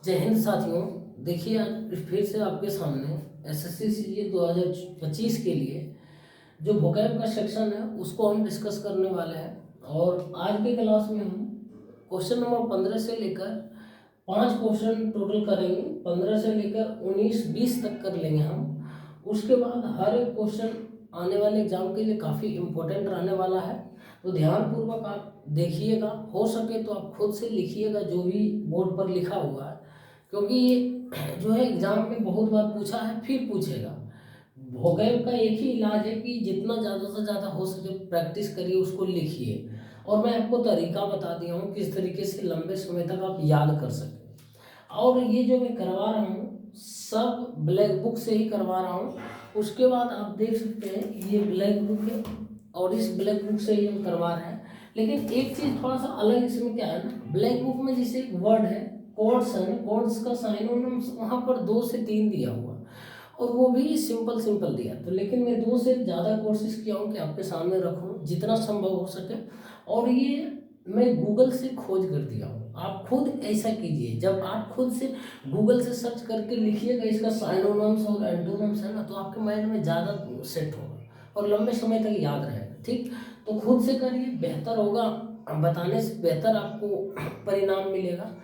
जय हिंद साथियों। देखिए आज फिर से आपके सामने एसएससी सीजीएल 2025 के लिए जो वोकैब का सेक्शन है उसको हम डिस्कस करने वाले हैं। और आज के क्लास में हम क्वेश्चन नंबर 15 से लेकर 5 क्वेश्चन टोटल करेंगे। 15 से लेकर 19-20 तक कर लेंगे हम। उसके बाद हर एक क्वेश्चन आने वाले एग्जाम के लिए काफ़ी इम्पोर्टेंट रहने वाला है, तो ध्यानपूर्वक आप देखिएगा। हो सके तो आप खुद से लिखिएगा जो भी बोर्ड पर लिखा हुआ है, क्योंकि ये जो है एग्जाम में बहुत बार पूछा है, फिर पूछेगा। वोकैब का एक ही इलाज है कि जितना ज़्यादा से ज़्यादा हो सके प्रैक्टिस करिए, उसको लिखिए। और मैं आपको तरीका बता दिया हूँ किस तरीके से लंबे समय तक आप याद कर सकें। और ये जो मैं करवा रहा हूँ सब ब्लैक बुक से ही करवा रहा हूँ। उसके बाद आप देख सकते हैं ये ब्लैक बुक है और इस ब्लैक बुक से ही हम करवा रहे हैं। लेकिन एक चीज़ थोड़ा सा अलग इसमें क्या है ना, ब्लैक बुक में जैसे एक वर्ड है कोड्स है, कोड्स का साइनोनिम्स वहाँ पर 2 से 3 दिया हुआ और वो भी सिंपल सिंपल दिया। तो लेकिन मैं 2 से ज़्यादा कोशिश किया हूँ कि आपके सामने रखूँ जितना संभव हो सके। और ये मैं गूगल से खोज कर दिया हूँ। आप खुद ऐसा कीजिए, जब आप खुद से गूगल से सर्च करके लिखिएगा इसका साइनोनिम्स और एंटोनिम्स है ना, तो आपके माइंड में ज़्यादा सेट होगा और लंबे समय तक याद रहेगा। ठीक, तो खुद से करिए, बेहतर होगा। बताने से बेहतर आपको परिणाम मिलेगा।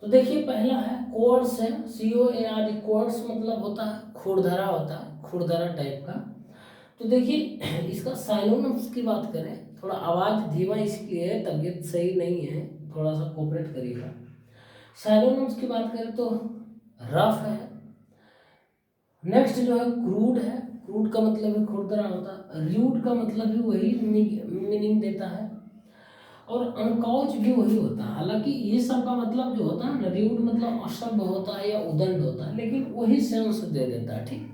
तो देखिए पहला है कोर्स है, COAR। कोर्स मतलब होता है खुरदरा, होता है खुरदरा टाइप का। तो देखिए इसका साइनोनिम्स की बात करें, थोड़ा आवाज़ धीमा इसलिए है, तबीयत सही नहीं है, थोड़ा सा कोऑपरेट करिएगा। साइनोनिम्स की बात करें तो रफ है। नेक्स्ट जो है क्रूड है, क्रूड का मतलब है खुरदरा होता है। र्यूड का मतलब भी वही मीनिंग देता है और अनकाउच भी वही होता है। हालांकि ये सब का मतलब जो होता है ना, र्यूड मतलब असभ्य होता है या उदंड होता है, लेकिन वही सेंस दे देता है। ठीक,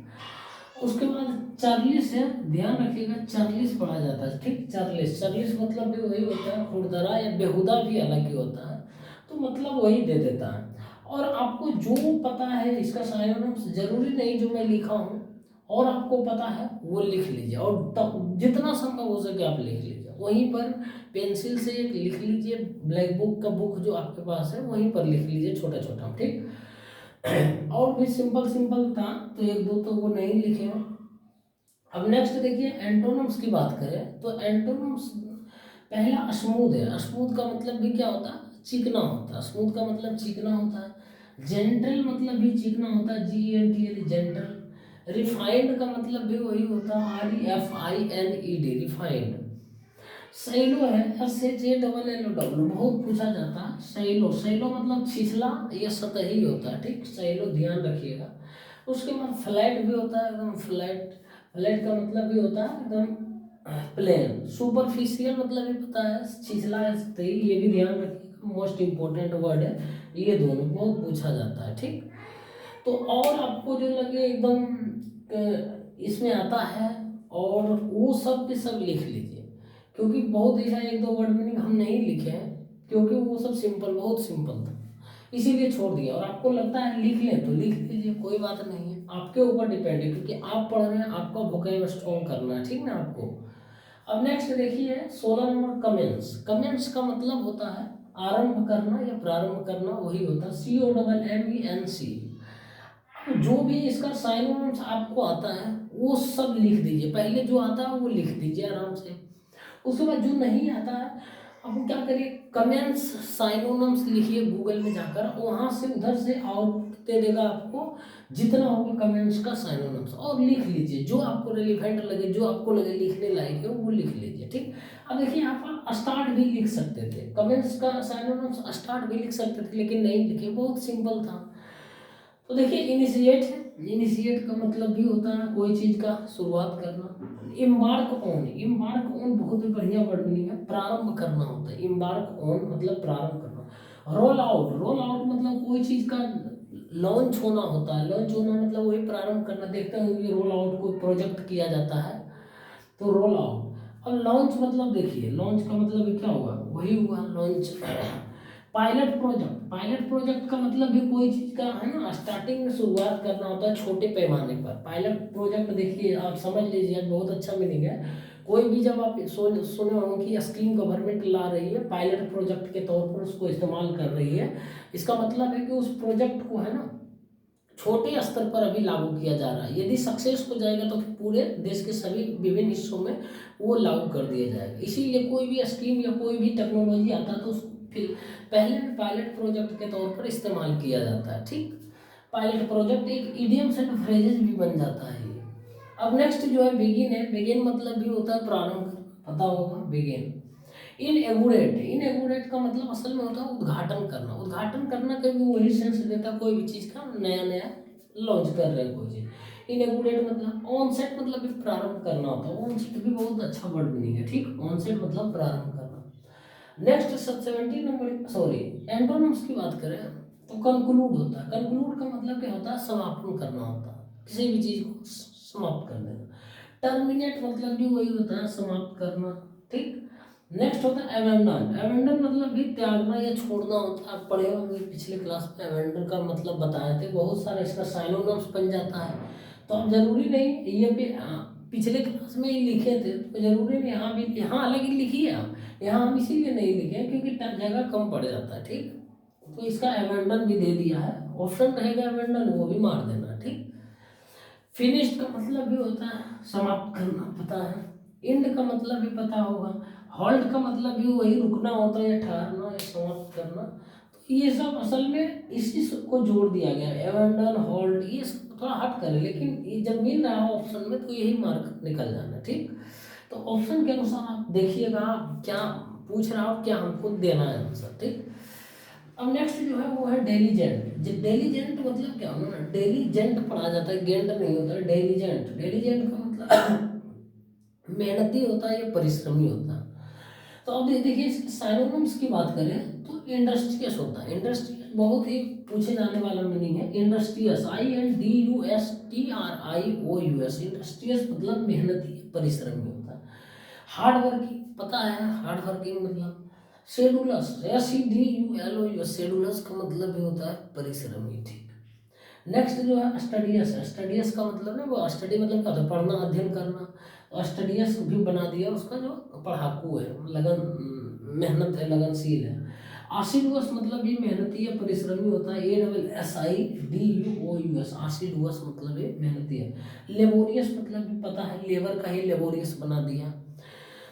उसके बाद चार्लिस है, ध्यान रखिएगा चार्लिस पढ़ा जाता है। ठीक, चार्लिस चार्लिस मतलब भी वही होता है खुरदरा या बेहुदा भी अलग ही होता है, तो मतलब वही दे देता है। और आपको जो पता है इसका साइनोनिम्स, जरूरी नहीं जो मैं लिखा हूँ और आपको पता है वो लिख लीजिए, और तब जितना संभव हो सके आप लिख लीजिए। वहीं पर पेंसिल से एक लिख लीजिए, ब्लैक बुक का बुक जो आपके पास है वहीं पर लिख लीजिए छोटा छोटा। ठीक, और भी सिंपल सिंपल था तो एक दो तो वो नहीं लिखे हैं। अब नेक्स्ट देखिए एंटोनिम्स की बात करें तो एंटोनिम्स पहला स्मूथ है। स्मूथ का मतलब भी क्या होता है, चिकना होता है। स्मूथ का मतलब चिकना होता है। जेंटल मतलब भी चिकना होता है, GENTL जेंटल। रिफाइंड का मतलब भी वही होता है, REFINED रिफाइंड। सैलो है, SHALLOW, बहुत पूछा जाता है। सैलो सैलो मतलब छिछला या सतही होता है। ठीक, सैलो ध्यान रखिएगा। उसके बाद फ्लैट भी होता है, एकदम फ्लैट। फ्लैट का मतलब भी होता है एकदम प्लेन। सुपरफिशियल मतलब भी पता है, छिछला या सतही, ये भी ध्यान रखिएगा, मोस्ट इंपॉर्टेंट वर्ड है। ये दोनों बहुत पूछा जाता है। ठीक, तो और आपको जो लगे एकदम इसमें आता है और वो सब के सब लिख लीजिए, क्योंकि बहुत ऐसा एक दो वर्ड मीनिंग हम नहीं लिखे हैं, क्योंकि वो सब सिंपल, बहुत सिंपल था, इसीलिए छोड़ दिया। और आपको लगता है लिख लें तो लिख लीजिए, कोई बात नहीं है, आपके ऊपर डिपेंड है, क्योंकि आप पढ़ रहे हैं, आपका वोकैब स्ट्रॉन्ग करना है। ठीक ना आपको। अब नेक्स्ट देखिए 16 नंबर कमेंस। कमेंस का मतलब होता है आरंभ करना या प्रारंभ करना, वही होता है COMMENC। जो भी इसका साइनोनिम्स आपको आता है वो सब लिख दीजिए, पहले जो आता है वो लिख दीजिए आराम से। उसके बाद जो नहीं आता है अब क्या करिए, कमेंट्स साइनोनिम्स लिखिए गूगल में जाकर, वहाँ से उधर से आउट दे देगा आपको जितना होगा कमेंट्स का साइनोनिम्स, और लिख लीजिए जो आपको रेलिवेंट लगे, जो आपको लगे लिखने लायक है वो लिख लीजिए। ठीक, अब देखिए यहाँ पर स्टार्ट भी लिख सकते थे, कमेंट्स का साइनोनिम्स स्टार्ट भी लिख सकते थे, लेकिन नहीं लिखे, बहुत सिंपल था। तो देखिए इनिशिएट है, इनिशिएट का मतलब भी होता है कोई चीज़ का शुरुआत करना। इम्बार्क ऑन बहुत ही बढ़िया वर्ड मीनिंग है, प्रारंभ करना होता है। इम्बार्क ऑन मतलब प्रारंभ करना। रोल आउट मतलब कोई चीज़ का लॉन्च होना होता है। लॉन्च होना मतलब वही प्रारंभ करना। देखते हैं कि रोल आउट कोई प्रोजेक्ट किया जाता है तो रोल आउट। अब लॉन्च मतलब देखिए, लॉन्च का मतलब क्या हुआ, वही हुआ लॉन्च। पायलट प्रोजेक्ट का मतलब भी कोई चीज़ का है ना, स्टार्टिंग में शुरुआत करना होता है छोटे पैमाने पर। पायलट प्रोजेक्ट देखिए आप समझ लीजिए, बहुत अच्छा मीनिंग है। कोई भी जब आप सुने हो कि स्कीम गवर्नमेंट ला रही है, पायलट प्रोजेक्ट के तौर पर उसको इस्तेमाल कर रही है, इसका मतलब है कि उस प्रोजेक्ट को है ना छोटे स्तर पर अभी लागू किया जा रहा है। यदि सक्सेस हो जाएगा तो फिर पूरे देश के सभी विभिन्न हिस्सों में वो लागू कर दिया जाएगा। इसीलिए कोई भी स्कीम या कोई भी टेक्नोलॉजी आता है तो उसको फिर पहले में पायलट प्रोजेक्ट के तौर पर इस्तेमाल किया जाता है। ठीक, पायलट प्रोजेक्ट एक इडियम्स एंड फ्रेजेस भी बन जाता है ये। अब नेक्स्ट जो है बिगिन है। बिगिन मतलब भी होता है प्रारंभ, पता होगा बिगिन। इनएगुरेट का मतलब असल में होता है उद्घाटन करना। उद्घाटन करना कभी वही सेंस देता है कोई भी चीज़ का नया नया लॉन्च कर रहे हैं कोई चीज़। इनएगुरेट मतलब ऑनसेट मतलब भी प्रारंभ करना होता है। ऑनसेट भी बहुत अच्छा वर्ड मीनिंग है। ठीक, ऑनसेट मतलब प्रारंभ करना। नेक्स्ट 17 नंबर, सॉरी, एंटोनिम्स की बात करें तो कंक्लूड होता है। कंक्लूड का मतलब क्या होता है? समापन करना होता है, किसी भी चीज़ को समाप्त कर देना। टर्मिनेट मतलब भी वही होता है, समाप्त करना। ठीक, नेक्स्ट होता है एवेंडन। एवेंडन मतलब भी त्यागना या छोड़ना होता है। आप पढ़े होंगे पिछले क्लास में एवेंडन का मतलब बताए थे, बहुत सारा इसका साइनोनिम्स बन जाता है। तो अब जरूरी नहीं ये भी पिछले क्लास में ही लिखे थे तो जरूरी नहीं यहाँ भी, यहाँ अलग ही लिखी है आप, यहाँ हम इसीलिए नहीं लिखे हैं क्योंकि जगह कम पड़ जाता है। ठीक, तो इसका एवेंडन भी दे दिया है, ऑप्शन रहेगा एवेंडन, वो भी मार देना। ठीक, फिनिश्ड का मतलब भी होता है समाप्त करना, पता है। एंड का मतलब भी पता होगा। हॉल्ट का मतलब भी वही रुकना होता है या ठहरना या समाप्त करना। तो ये सब असल में इसी को जोड़ दिया गया है, एवेंडन, हॉल्ट, ये सब थोड़ा हट कर, लेकिन ये जब मिल रहा है ऑप्शन में तो यही मार्क निकल जाना। ठीक, तो ऑप्शन के अनुसार आप देखिएगा क्या पूछ रहा हो, क्या हमको देना है आंसर। ठीक, अब नेक्स्ट जो है वो है डेलीजेंट। डेलीजेंट मतलब क्या होना ना, डेलीजेंट पढ़ा जाता है, गेंट नहीं होता है, डेलीजेंट। डेलीजेंट का मतलब मेहनती होता है या परिश्रमी होता है। तो अब देखिए इसके साइनोनिम्स की बात करें तो इंडस्ट्रियस होता है। इंडस्ट्रियस बहुत ही पूछे जाने वाला मीनिंग है। इंडस्ट्रियस, INDUSTRIOUS, इंडस्ट्रियस मतलब मेहनती परिश्रमी होता है। हार्ड वर्किंग, पता है हार्ड वर्किंग मतलब। शेड्यूलस, SEDULOUS, शेड्यूलस का मतलब भी होता है परिश्रमी। ठीक, नेक्स्ट जो है स्टडियस है। स्टडियस का मतलब ना, वो स्टडी मतलब क्या होता है? पढ़ना, अध्ययन करना। और स्टडियस भी बना दिया उसका जो पढ़ाकू है, लगन, मेहनत है, लगनशील है। आशीडुअस मतलब भी मेहनती या परिश्रमी होता है, ASSIDUOUS, आशीडुअस मतलब ये मेहनती है। लेबोरियस मतलब भी पता है, लेबर का ही लेबोरियस बना दिया।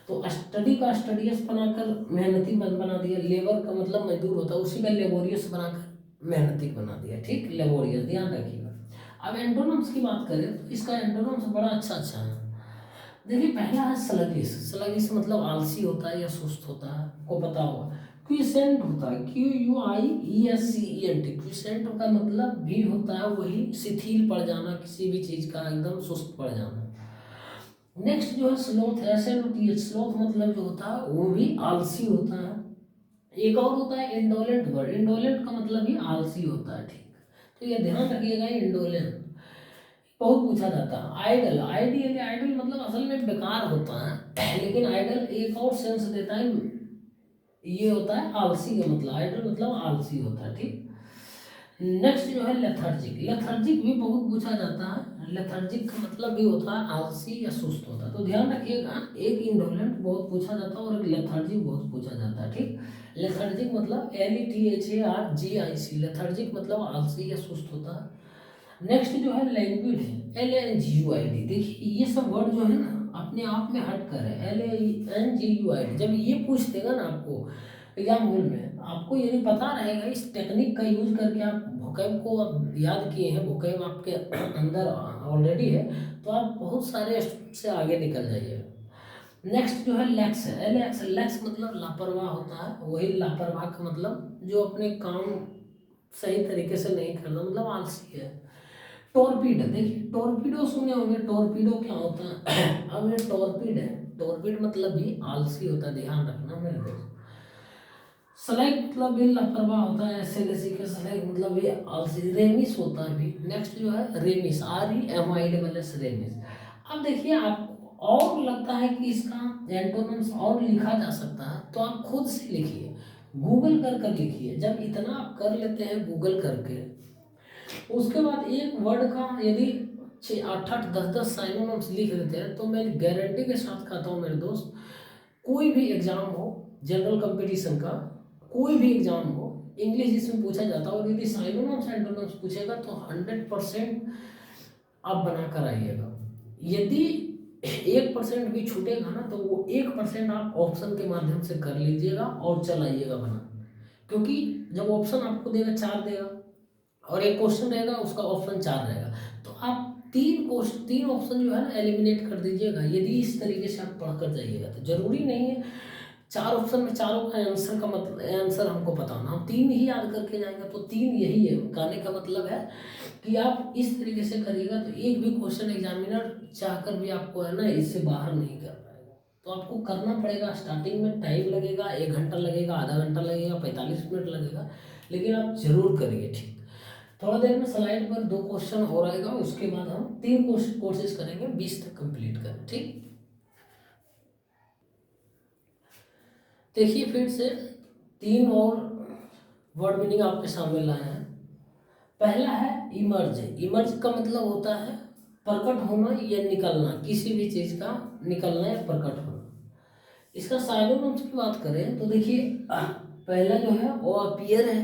तो स्टडी का स्टडियस बनाकर मेहनती बना दिया। लेबर का मतलब मजदूर होता है, उसी का लेबोरियस बनाकर मेहनती बना दिया। ठीक, लेबोरियस, ध्यान रखिएगा। अब एंटोनिम्स की बात करें तो इसका एंटोनिम्स बड़ा अच्छा अच्छा है। देखिए पहला है स्लगिश। स्लगिश मतलब आलसी होता है या सुस्त होता है, को पता होगा। क्विसेंट होता है, QUIESCENT, क्विसेंट का मतलब भी होता है वही शिथिल पड़ जाना, किसी भी चीज का एकदम सुस्त पड़ जाना। नेक्स्ट जो है स्लोथ, SLOTH, स्लोथ मतलब जो होता है वो भी आलसी होता है। एक और होता है इंडोलेंट वर्ड। इंडोलेंट का मतलब भी आलसी होता है। ठीक, तो ये ध्यान रखिएगा, इंडोलेंट बहुत पूछा जाता है। आइडल, आइडल मतलब असल में बेकार होता है, लेकिन आइडल एक और सेंस देता है, ये होता है आलसी का मतलब। आइडल मतलब आलसी होता है। ठीक, नेक्स्ट जो है लेथर्जिक। लेथर्जिक भी बहुत पूछा जाता है। लेथर्जिक का मतलब भी होता है आलसी या सुस्त होता है। तो ध्यान रखिएगा, एक इंडोलेंट बहुत पूछा जाता है और एक लेथर्जिक बहुत पूछा जाता है। ठीक, लेथर्जिक मतलब LETHARGIC, लेथर्जिक मतलब आलसी या सुस्त होता है। नेक्स्ट जो है लैंग्वेज है, LANGUID। देखिए ये सब वर्ड जो है ना अपने आप में हट कर है, LANGUID। जब ये पूछ देगा ना आपको एग्जाम हॉल में, आपको यदि पता रहेगा इस टेक्निक का यूज करके आप वोकैब को आप याद किए हैं, वोकैब आपके अंदर ऑलरेडी है, तो आप बहुत सारे स्टूडेंट से आगे निकल जाइएगा। नेक्स्ट जो है लैक्स है, LAX। लैक्स मतलब लापरवाह होता है, वही लापरवाह का मतलब जो अपने काम सही तरीके से नहीं करना, मतलब आलसी है। टॉर्पीड, देखिए टॉर्पीडो सुने होंगे, टॉर्पीडो क्या होता है? अब ये टॉर्पीड है, टॉर्पीड मतलब भी आलसी होता है, ध्यान रखना मेरे दोस्त। स्लैग मतलब भी लापरवाह होता है, SLAC का स्लैग मतलब भी आलसी। रेमिस होता है भी। नेक्स्ट जो है रेमिस, REMISS, रेमिस। अब देखिए आपको और लगता है कि इसका एंटोनिम्स और लिखा जा सकता है तो आप खुद से लिखिए, गूगल कर कर लिखिए। जब इतना आप कर लेते हैं गूगल करके, उसके बाद एक वर्ड का यदि 6 8 10 साइनोनिम्स लिख देते हैं तो मैं गारंटी के साथ कहता हूँ मेरे दोस्त, कोई भी एग्जाम हो जनरल कंपटीशन का, कोई भी एग्जाम हो, इंग्लिश इसमें पूछा जाता है और यदि साइनोनिम्स एंटोनिम्स पूछेगा तो 100% आप बना कर आइएगा। यदि 1% भी छूटेगा ना तो वो 1% आप ऑप्शन के माध्यम से कर लीजिएगा और चलाइएगा बना, क्योंकि जब ऑप्शन आपको देगा 4 देगा और एक क्वेश्चन रहेगा उसका ऑप्शन 4 रहेगा, तो आप 3 ऑप्शन जो है ना एलिमिनेट कर दीजिएगा। यदि इस तरीके से आप पढ़ कर जाइएगा तो जरूरी नहीं है 4 ऑप्शन में चारों का आंसर का मतलब आंसर हमको पता होना, हम 3 ही याद करके जाएंगे तो 3 यही है। कहने का मतलब है कि आप इस तरीके से करिएगा तो एक भी क्वेश्चन एग्जामिनर चाहकर भी आपको है ना इससे बाहर नहीं कर पाएगा। तो आपको करना पड़ेगा, स्टार्टिंग में टाइम लगेगा, 1 घंटा लगेगा, आधा घंटा लगेगा, 45 मिनट लगेगा, लेकिन आप जरूर करिए। ठीक, थोड़ा देर में स्लाइड पर 2 क्वेश्चन और आएगा, उसके बाद हम 3 कोशिश करेंगे 20 तक कंप्लीट करें। ठीक, देखिए फिर से 3 और वर्ड मीनिंग आपके सामने लाए हैं। पहला है इमर्ज। इमर्ज का मतलब होता है प्रकट होना या निकलना, किसी भी चीज का निकलना या प्रकट होना। इसका साइनोनिम्स की बात करें तो देखिए पहला जो है वो अपीयर है।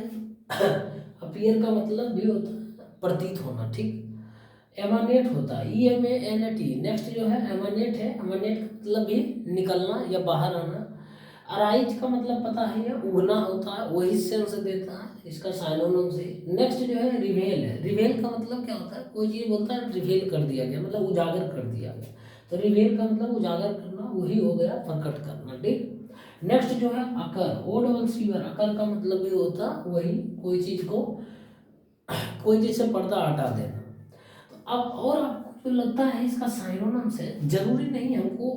अपीयर का मतलब भी होता है प्रतीत होना। ठीक, एमानेट होता है EMANAT। नेक्स्ट जो है एमानेट है, एमानेट का मतलब भी निकलना या बाहर आना। अराइज का मतलब पता है ये उगना होता है, वही सेंस देता है, इसका साइनोनिम से। नेक्स्ट जो है रिवेल है। रिवेल का मतलब क्या होता है, कोई चीज बोलता है रिवेल कर दिया गया, मतलब उजागर कर दिया गया, तो रिवेल का मतलब उजागर करना, वही हो गया प्रकट करना। ठीक, नेक्स्ट जो है अकर, ओ डबल सीवर, अकर का मतलब भी होता है वही कोई चीज को, कोई चीज से पर्दा हटा देना। तो अब और आपको जो लगता है इसका साइनोनिम से, जरूरी नहीं हमको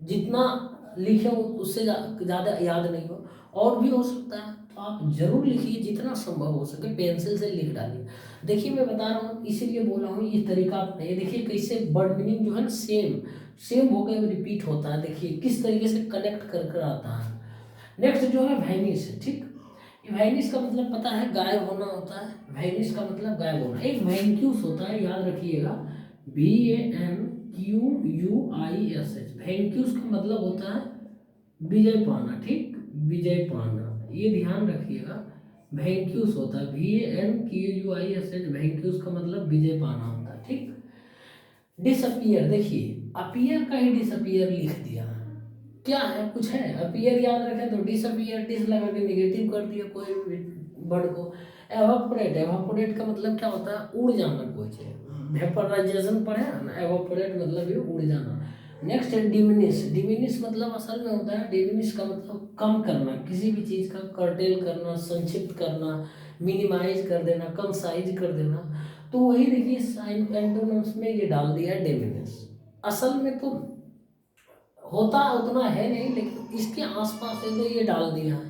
जितना लिखे हो उससे ज़्यादा याद नहीं हो, और भी हो सकता है, तो आप जरूर लिखिए, जितना संभव हो सके पेंसिल से लिख डालिए। देखिए मैं बता रहा हूँ इसीलिए बोला हूँ ये तरीका अपना, ये देखिए कैसे वर्ड मीनिंग जो है ना सेम सेम होकर रिपीट होता है, देखिए किस तरीके से कनेक्ट कर कर आता है। नेक्स्ट जो है वैनिश। ठीक, वैनिश का मतलब पता है गायब होना होता है, वैनिश का मतलब गायब होना। एक वैंक्यूस होता है, याद रखिएगा, VANQUISH। वैंक्यूस का मतलब होता है विजय पाना। ठीक, विजय पाना, ये ध्यान रखिएगा। वैंक्यूस होता है VANQUISH, वैंक्यूस का मतलब विजय पाना होता है। ठीक, डिसअपियर, देखिए अपीयर का ही डिसअपियर लिख दिया है, क्या है कुछ है, अपीयर याद रखें तो डिसअपियर, डिस लगा के निगेटिव कर दिया कोई वर्ड को। एवापोरेट, एवापोरेट का मतलब क्या होता है उड़ जाना, कोई चीज वेपराइजेशन पढ़े ना, एवापोरेट मतलब ये उड़ जाना। नेक्स्ट है डिमिनिश। डिमिनिश मतलब असल में होता है, डिमिनिश का मतलब कम करना, किसी भी चीज का कर्टेल करना, संक्षिप्त करना, मिनिमाइज कर देना, कम साइज कर देना। तो वही देखिए साइन एंटोनिम्स में ये डाल दिया है डिमिनिश। असल में तो होता उतना है नहीं, लेकिन इसके आसपास है तो ये डाल दिया है।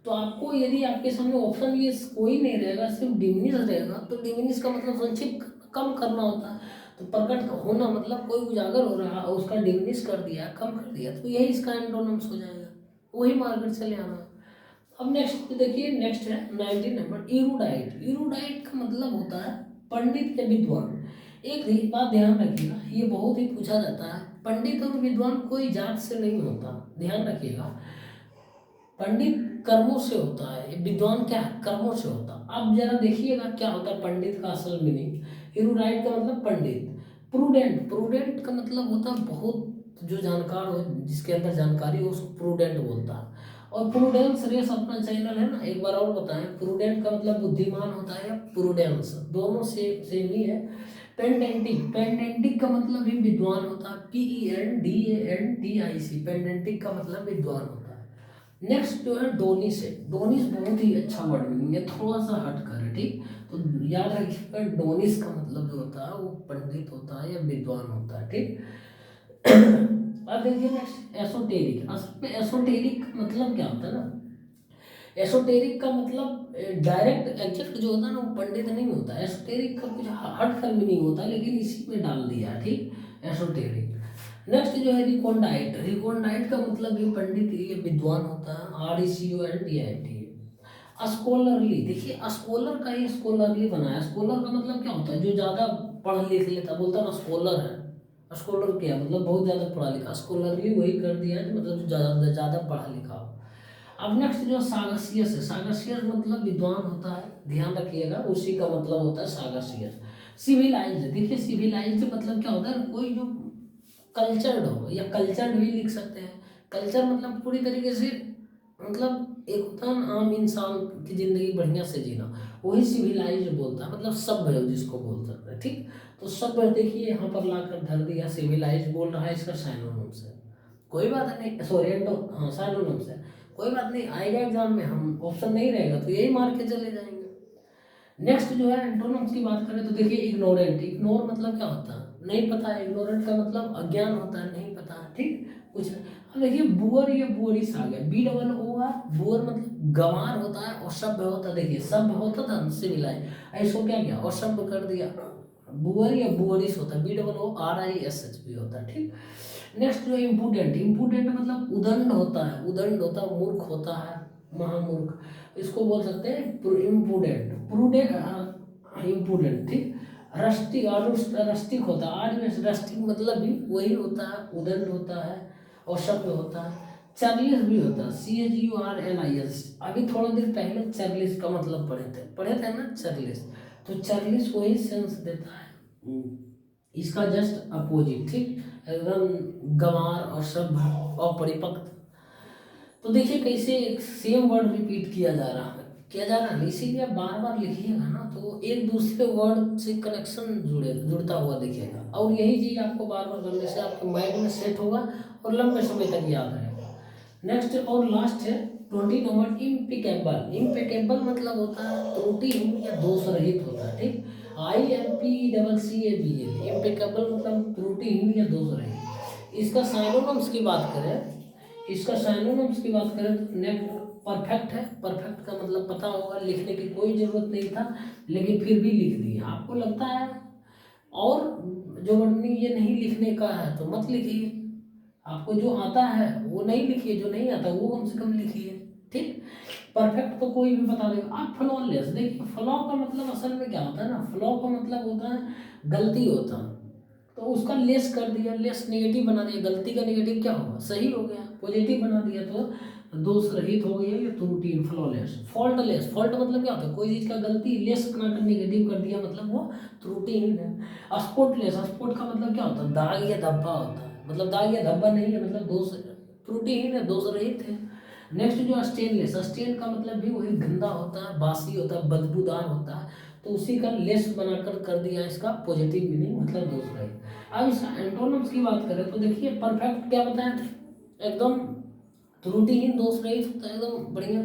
तो आपको यदि आपके सामने ऑप्शन ये कोई नहीं रहेगा, सिर्फ डिमिनिश रहेगा, तो डिमिनिश का मतलब संक्षिप्त कम करना होता है। तो प्रकट होना मतलब कोई उजागर हो रहा है, उसका डिमिनिश कर दिया, कम कर दिया, तो यही इसका एंटोनिम्स हो जाएगा, वही मार्केट से ले आना। अब नेक्स्ट देखिए, नेक्स्ट है 19 नंबर इरूडाइट। इरूडाइट का मतलब होता है पंडित या विद्वान। एक बात ध्यान रखिएगा, ये बहुत ही पूछा जाता है, पंडित और विद्वान कोई जात से नहीं होता, ध्यान रखिएगा। पंडित कर्मों से होता है, विद्वान क्या है कर्मों से होता है। अब जरा देखिएगा क्या होता है पंडित का असल मीनिंग। इरूडाइट का मतलब पंडित। प्रूडेंट, प्रूडेंट का मतलब होता है बहुत जो जानकार हो, जिसके अंदर जानकारी हो उसको प्रूडेंट बोलता है। और प्रूडेंस रेस अपना चैनल है ना, एक बार और बताएं, प्रूडेंट का मतलब बुद्धिमान होता है, प्रूडेंस दोनों सेम ही है। पेंडेंटिक, पेंडेंटिक का मतलब भी विद्वान होता है, PENDANTIC, पेंडेंटिक का मतलब विद्वान होता है। नेक्स्ट जो है डोनिस है। डोनिस बहुत ही अच्छा वर्ड मीनिंग है, थोड़ा सा हट कर है। ठीक, तो याद रखिएगा डोनिस का मतलब जो होता है वो पंडित होता है या विद्वान होता है। ठीक, अब देखिए नेक्स्ट एसोटेरिक। असल में एसोटेरिक का मतलब क्या होता है ना, एसोटेरिक का मतलब डायरेक्ट एग्जैक्ट जो होता है ना वो पंडित नहीं होता, एसोटेरिक का कुछ हट कर मीनिंग होता है, लेकिन इसी में डाल दिया। ठीक, एसोटेरिक। नेक्स्ट जो है रिकॉन्डाइट। रिकॉन्डाइट का मतलब ये पंडित ये विद्वान होता है, RECONDIT। स्कॉलरली, देखिए स्कॉलर का ये स्कॉलरली बनाया। स्कॉलर का मतलब क्या होता है जो ज़्यादा पढ़ लिख लेता, बोलता ना स्कॉलर है। स्कॉलर क्या है? मतलब बहुत ज़्यादा पढ़ा लिखा। स्कॉलरली वही कर दिया है मतलब ज़्यादा ज़्यादा पढ़ा लिखा हो। अब नेक्स्ट जो सागसियस है, सागसियस मतलब विद्वान होता है, ध्यान रखिएगा, उसी का मतलब होता है सागसियस। सिविलाइज्ड, देखिए सिविलाइज्ड मतलब क्या होता है, कोई जो कल्चर्ड हो, या कल्चर्ड भी लिख सकते हैं। कल्चर मतलब पूरी तरीके से मतलब एक होता है ना आम इंसान की ज़िंदगी बढ़िया से जीना, वही सिविलाइज्ड बोलता है, मतलब सभ्य हो जिसको बोल सकते हैं। ठीक, तो सभ्य देखिए यहाँ पर लाकर धर दिया, सिविलाइज्ड बोल रहा है, इसका साइनोनिम्स है। कोई बात नहीं, सॉरी हाँ साइनोनिम्स है, कोई बात नहीं, आएगा एग्जाम में, हम ऑप्शन नहीं रहेगा तो यही मार के चले जाएंगे। नेक्स्ट जो है एंटोनिम्स की बात करें तो देखिए इग्नोरेंट, इग्नोर मतलब क्या होता है, नहीं पता है। इग्नोरेंट का मतलब अज्ञान होता है, नहीं पता है। ठीक, कुछ अब देखिए बुअर, ये बुअरिस आ गया, बी डबल ओ आर, बुअर मतलब गंवार होता है, और सभ्य होता है। देखिए सभ्य होता था न सिविलाइज, इसको क्या किया और सभ्य कर दिया, बुअर या बुअरिस होता है, B double O R I S H भी होता है। ठीक, नेक्स्ट जो इम्पुडेंट, इम्पुडेंट मतलब उदंड होता है, उदंड होता है, मूर्ख होता है, महामूर्ख, इसको बोल सकते हैं इम्पुडेंट, प्रूडेंट, इम्पुडेंट। ठीक, रस्टिक, रस्टिक होता है, आज में रस्टिक मतलब भी वही होता है, उदंड होता है और सभ्य होता है। चार्लिस भी होता है, CHURLIS, अभी थोड़ा देर पहले चार्लिस का मतलब पढ़े थे ना चार्लिस, तो चार्लिस वही सेंस देता है, इसका जस्ट अपोजिट। ठीक, एकदम गंवार और सभ्य और परिपक्व। तो देखिए कैसे एक सेम वर्ड रिपीट किया जा रहा है, इसीलिए आप बार बार लिखिएगा ना तो एक दूसरे वर्ड से कनेक्शन जुड़ता हुआ दिखेगा, और यही चीज़ आपको बार बार करने से आपके माइंड में सेट होगा और लंबे समय तक याद रहेगा। नेक्स्ट और लास्ट है 20 नंबर, इम्पेकेबल। इम्पेकेबल मतलब होता है त्रुटिहीन या दोष रहित होता है। ठीक, IMPECCABL, इम्पेकेबल मतलब त्रुटिहीन या दोष रहित। इसका साइनोनिम्स की बात करें, तो नेक्स्ट परफेक्ट है। परफेक्ट का मतलब पता होगा, लिखने की कोई ज़रूरत नहीं था लेकिन फिर भी लिख दिया, आपको लगता है और जो वर्णनी ये नहीं लिखने का है तो मत लिखिए, आपको जो आता है वो नहीं लिखिए, जो नहीं आता वो कम से कम लिखिए। ठीक, परफेक्ट तो कोई भी बता देगा। आप फ्लॉलेस, देखिए फ्लॉ का मतलब असल में क्या होता है ना, फ्लॉ का मतलब होता है गलती होता है, तो उसका लेस कर दिया, लेस नेगेटिव बना दिया, गलती का नेगेटिव क्या होगा, सही हो गया, पॉजिटिव बना दिया तो दोष रहित हो गया या त्रुटि, फ्लॉलेस। फॉल्टलेस, फॉल्ट मतलब क्या होता है, कोई चीज़ का गलती लेस बना कर नेगेटिव कर दिया मतलब वो त्रुटिहीन है। स्पॉटलेस, स्पॉट का मतलब क्या होता है, दाग या धब्बा होता है, मतलब दाग या धब्बा नहीं है, मतलब दोष, त्रुटिहीन है, दोष रहित है। नेक्स्ट जो स्टेनलेस, स्टेन का मतलब भी वही गंदा होता है, बासी होता है, बदबूदार होता है, तो उसी का लेस बनाकर कर दिया इसका पॉजिटिव मीनिंग, मतलब दोष रहित। अब इसका एंटोनिम्स की बात करें तो देखिए परफेक्ट क्या बताया था, एकदम त्रुटिहीन दोष रहित होता है, एकदम बढ़िया।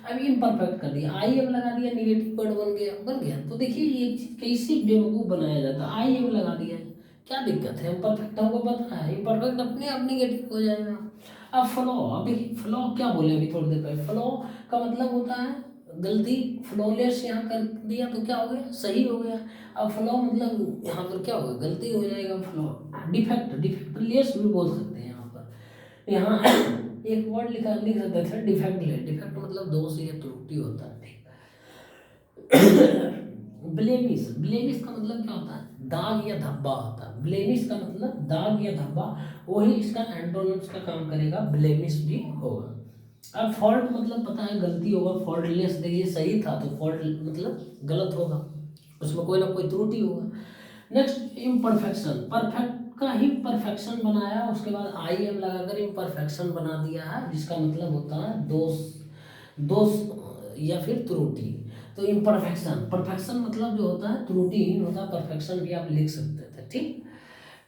अब इम्परफेक्ट कर दिया, IM लगा दिया, निगेटिव वर्ड बन गया। तो देखिए ये चीज कैसे बेवकूफ बनाया जाता है, IM लगा दिया, क्या दिक्कत है, इम्परफेक्ट हमको पता है, इम्परफेक्ट अपने आप निगेटिव हो जाएगा। अब फ्लॉ, अब देखिए फ्लॉ क्या बोले अभी थोड़ी देर पहले, फ्लॉ का मतलब होता है गलती, फ्लॉलेस यहाँ कर दिया तो क्या हो गया, सही हो गया। अब फ्लॉ मतलब यहाँ पर क्या होगा, गलती हो जाएगा, फ्लॉ। डिफेक्ट, डिफेक्ट लेस भी बोल सकते हैं यहाँ पर, यहाँ एक वर्ड लिख सकते थे डिफेक्ट ले, डिफेक्ट मतलब दोष या त्रुटि होता है। ब्लेमिश, ब्लेमिश का मतलब क्या होता है, दाग या धब्बा होता है, ब्लेमिश का मतलब दाग या धब्बा, वही इसका एंटोनिम्स का काम करेगा, ब्लेमिश भी होगा। अब फॉल्ट मतलब पता है गलती होगा, फॉल्टलेस देखिए सही था तो फॉल्ट मतलब गलत होगा, उसमें कोई ना कोई त्रुटि होगा। नेक्स्ट इम्परफेक्शन, परफेक्ट का ही परफेक्शन बनाया, उसके बाद IM लगाकर इम्परफेक्शन बना दिया है, जिसका मतलब होता है दोष, दोष या फिर त्रुटि। तो इम्परफेक्शन, परफेक्शन मतलब जो होता है त्रुटिहीन होता है, परफेक्शन भी आप लिख सकते थे। ठीक,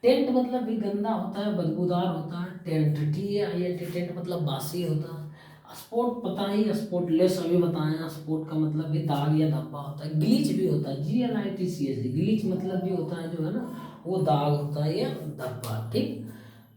टेंट मतलब भी गंदा होता है, बदबूदार होता है, टेंट, TAINT, टेंट मतलब बासी होता है। स्पॉट पता ही, स्पॉटलेस अभी बताया, स्पॉट का मतलब भी दाग या धब्बा होता है। ग्लिच भी होता है, GLITCH, ग्लिच मतलब भी होता है जो है ना वो दाग होता है या धब्बा। ठीक,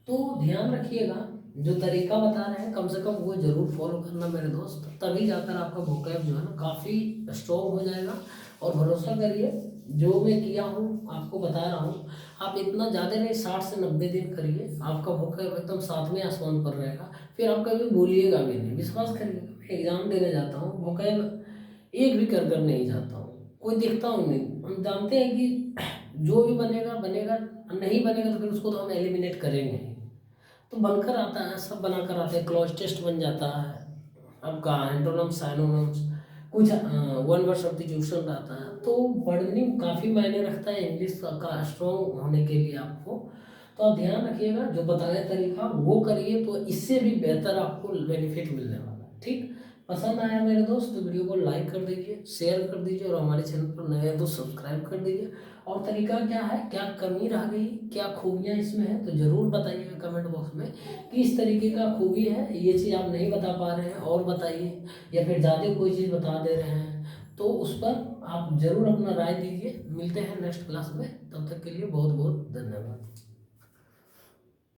तो ध्यान रखिएगा, जो तरीका बता रहे हैं कम से कम वो जरूर फॉलो करना मेरे दोस्त, तभी जाकर आपका वोकैब जो है ना काफ़ी स्ट्रॉन्ग हो जाएगा। और भरोसा करिए जो मैं किया हूँ आपको बता रहा हूँ, आप इतना ज़्यादा नहीं 60 से 90 दिन करिए, आपका वोकैब एकदम सातवें आसमान पर रहेगा, फिर आप कभी बोलिएगा भी नहीं, विश्वास करिएगा। मैं एग्जाम देने जाता हूँ, वोकैब एक भी कर नहीं जाता हूँ, कोई देखता हूँ नहीं, हम जानते हैं कि जो भी बनेगा बनेगा, नहीं बनेगा तो फिर उसको तो हम एलिमिनेट करेंगे ही। तो बनकर आता है, सब बनाकर आते हैं, क्लॉज टेस्ट बन जाता है आपका, एंटोनम्स साइनोनम्स, कुछ वन वर्ड सब्स्टिट्यूशन रहता है। तो पढ़ने काफ़ी मायने रखता है इंग्लिश का स्ट्रॉन्ग होने के लिए आपको। तो आप ध्यान रखिएगा, जो बताया तरीका वो करिए, तो इससे भी बेहतर आपको बेनिफिट मिलने वाला है। ठीक, पसंद आया मेरे दोस्त तो वीडियो को लाइक कर दीजिए, शेयर कर दीजिए, और हमारे चैनल पर नए हैं तो सब्सक्राइब कर दीजिए। और तरीका क्या है, क्या कमी रह गई, क्या खूबियाँ इसमें हैं, तो ज़रूर बताइएगा कमेंट बॉक्स में कि इस तरीके का खूबी है, ये चीज़ आप नहीं बता पा रहे हैं और बताइए, या फिर ज़्यादा कोई चीज़ बता दे रहे हैं, तो उस पर आप ज़रूर अपना राय दीजिए। मिलते हैं नेक्स्ट क्लास में, तब तक के लिए बहुत बहुत धन्यवाद।